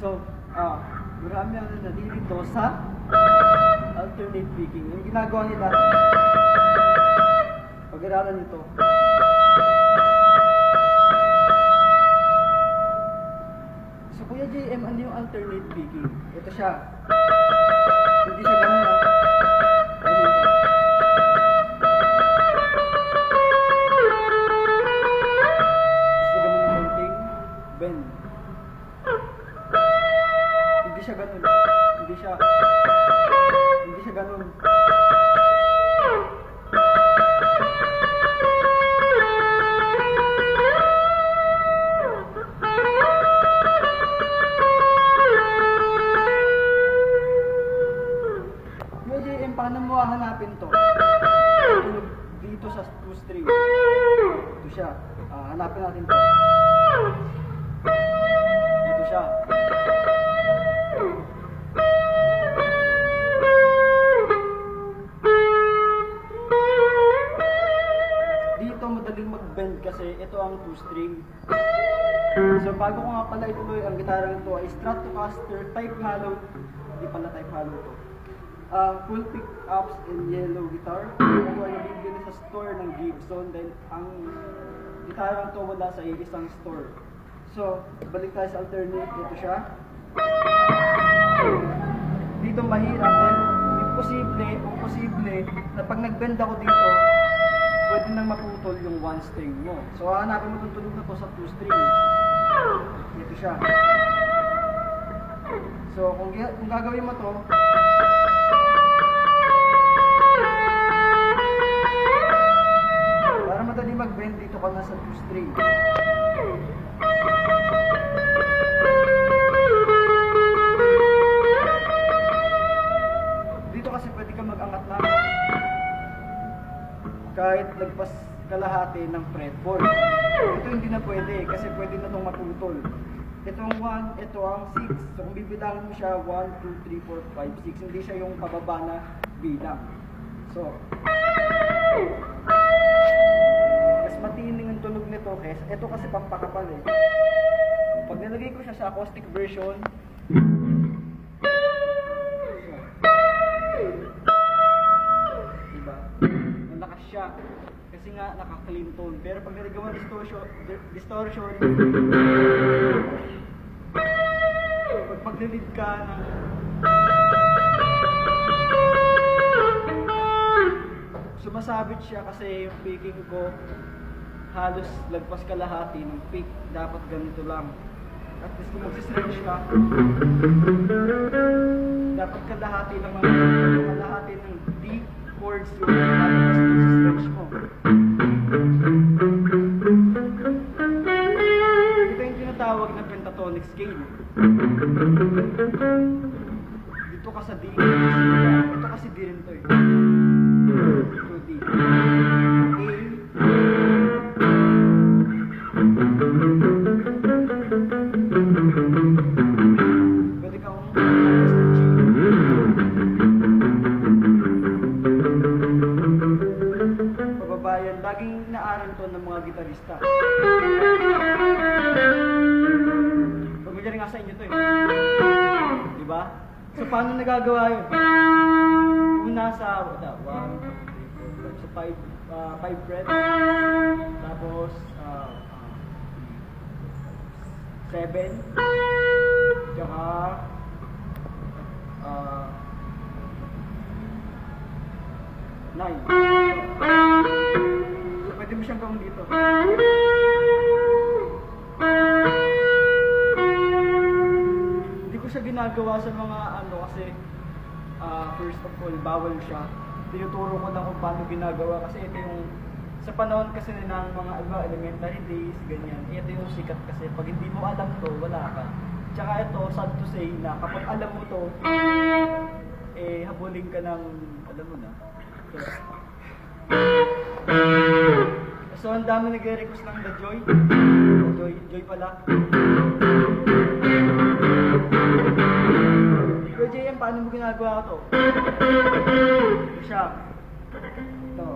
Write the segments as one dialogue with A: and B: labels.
A: So, marami ang nalilito sa alternate picking. Yung ginagawa nila, pag-aralan nito. So, Kuya JM, ano yung alternate picking? Ito siya. Hindi siya ganun na. Bend. Hindi siya ganun. Hindi siya ganun. JM, paano mo hahanapin to? Dito sa 2 string. Ito siya. Hanapin natin to. Dito siya. Dito madaling mag-bend kasi ito ang 2 string. So bago ko nga pala ituloy, ang gitarang ito ay Stratocaster type hollow. Hindi pala type hollow to. Full pickups in yellow guitar. Ito ay nabibili sa store ng Gibson. Dahil ang gitarang to wala sa isang store. So, balik tayo sa alternate. Ito siya. Dito mahirap. Imposible na pag nag-bend ako dito, pwede nang maputol yung 1 string mo. So, hanapin mo itong tunog na to sa 2 string. Ito siya. So, kung gagawin mo to, para madali mag-bend, dito ka na sa 2 string. Dito kasi pwede ka mag-angat na kahit lagpas kalahati ng fretboard. Ito hindi na pwede kasi pwede na itong maputol. Itong 1, ito ang 6. So kung bibilangin mo siya, 1, 2, 3, 4, 5, 6. Hindi siya yung pababa na bilang. So, mas matining ang tunog nito kasi ito kasi pampakapal eh. Pag nilagay ko siya sa acoustic version, diba? Malakas siya kasi nga naka-clean tone. Pero pag nilagay mo distortion, pag mag-lead ka ng sumasabit siya kasi yung picking ko halos lagpas kalahati ng pick. Dapat ganito lang. At least kung mag-stretch ka, dapat kalahati ng D chords yung mag-stretch mo. Ito yung tinatawag na pentatonic scale. Dito ka sa D. Ito kasi D rin to eh. Ito D. Pwede kang pababayan. Laging inaaral to ng mga gitarista. Pamilyar nga sa inyo to eh. Diba? So paano nagagawa yun? Una sa 1, 2, 3, 4, 5. So 5 fret. Tapos 7. Tsaka 9. So, pwede mo siyang gawin dito. Hindi ko siya ginagawa sa mga ano kasi first of all, bawal siya. Tinuturo ko lang kung paano ginagawa kasi ito yung sa panahon kasi ng mga elementary days, ganyan. Ito yung sikat kasi pag hindi mo alam to, wala ka. Tsaka ito, sad to say na kapag alam mo to, habulin ka ng, alam mo na. So, ang dami nag-request ng The Joy. Joy pala. Pero JM, paano mo ginagawa to? Ito siya. Ito.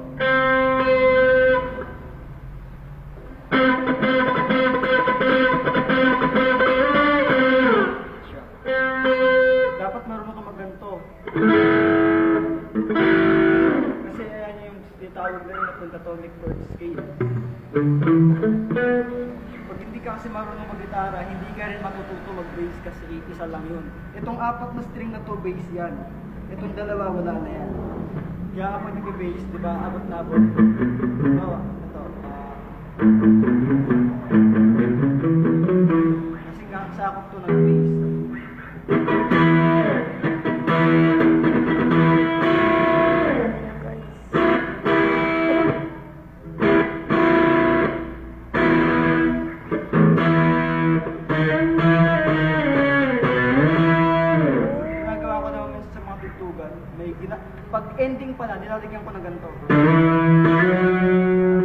A: Siya. Dapat marunong ka magganto. Kasi ayan yung tinatawag na rin na pentatonic chord scale. Pag hindi ka kasi marunong mag-gitara, hindi ka rin matututo mag-bass kasi isa lang yun. Itong 4 na string na to, bass yan. Itong dalawa, wala na yan. Kaya kapag nag-bass, di ba, abot na abot. Ito. Kasi nga, sakop to ng bass. Pag ending pala, nilalagyan ko ng ganito.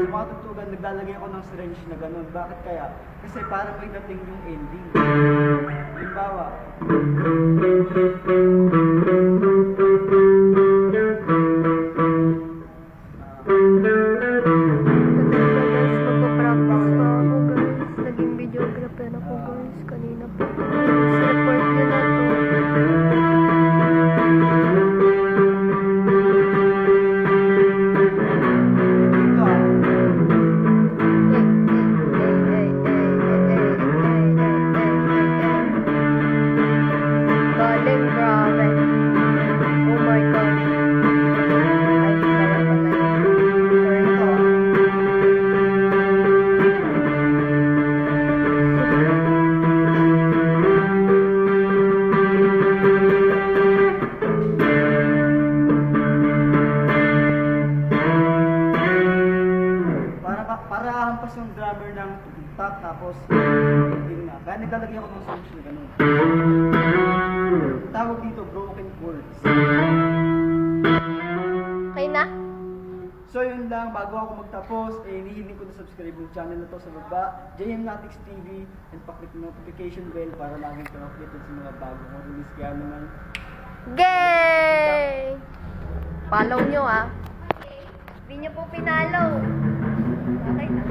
A: Sa mga tutugan, naglalagay ako ng syringe na ganun. Bakit kaya? Kasi parang may dating yung ending. Halimbawa,
B: naging videographer ako guys kanina po. Support nyo na to. Galing, grabe. Oh my gosh. Ay, bawal pa na yun. Sorry po.
A: para hampas yung drummer ng tugtog tapos ending na. Kaya naglalagay ako ng syringe na ganun. Tawag dito, broken chords.
B: Okay na?
A: So yun lang, bago ako magtapos, hinihiling ko na subscribe yung channel na to sa baba, JM Natics TV, and paklik yung notification bell para laging kayo updated sa mga bago kong release. Kaya naman,
B: Gay! Follow nyo ah. Hindi nyo po pinalo. Okay na.